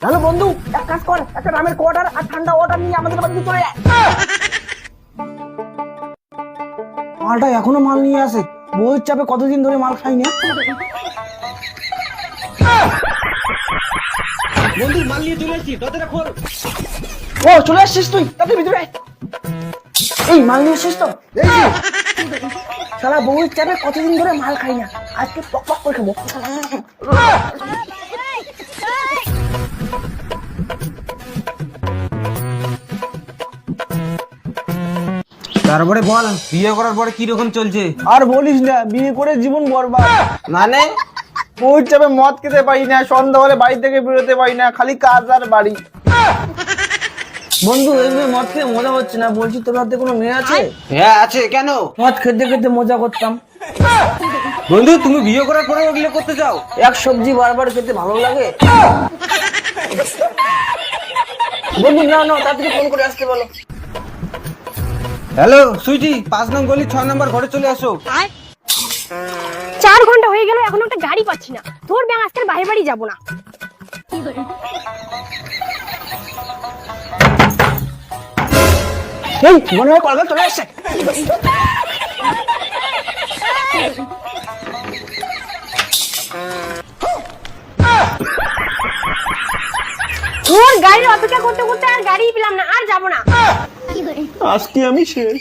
Hello বন্ধু, এক কাজ কর, একটা রামের কোয়ার্টার আর ঠান্ডা ওয়াটার নিয়ে আমাদের বাড়িতে চলে যায়। মালটা এখনো মাল নিয়ে আসে, বউয়ের চাপে কতদিন ধরে মাল খাই না। বন্ধু মাল নিয়ে চলে এসেছি, দরজাটা খোল। ও চলে আসছিস তুই, তাতে ভিতরে আয়। এই মাল নিয়ে এসছিস তো? শালা বউয়ের চাপে কতদিন ধরে মাল খাই না, আজকে পক পক করে খাবো। তারপরে বল, বিয়ে করার পরে কি রকম চলছে? আর বলিস না, বিয়ে করে জীবন বরবাদ। মানে বউয়ের চাপে মদ খেতে পারি না, সন্ধ্যা হলে বাড়ি থেকে বেরোতে পারি না, খালি কাজ আর বাড়ি। বন্ধু এমনি মদ খেয়ে মজা হচ্ছে না, বলছি তোর হাতে কোনো মেয়ে আছে? হ্যাঁ আছে, কেন? মদ খেতে খেতে মজা করতাম। বন্ধু তুমি বিয়ে করার পরে ওগুলো করতে চাও? এক সবজি বারবার খেতে ভালো লাগে। বন্ধু না না, তাড়াতাড়ি ফোন করে আসতে বলো। হ্যালো সুইটি, 5 নং গলি 6 নম্বর ঘরে চলে আসো। 4 ঘন্টা হয়ে গেল, এখন একটা গাড়ি পাচ্ছি না। তোর ব্যাং আজকে বাইরে বাড়ি যাবো না। এই মনে হয় কলকাতা চলে আসছে। তোর গাড়ির অপেক্ষা করতে করতে আর গাড়ি পেলাম না, আর যাবো না। আজকে আমি শেষ।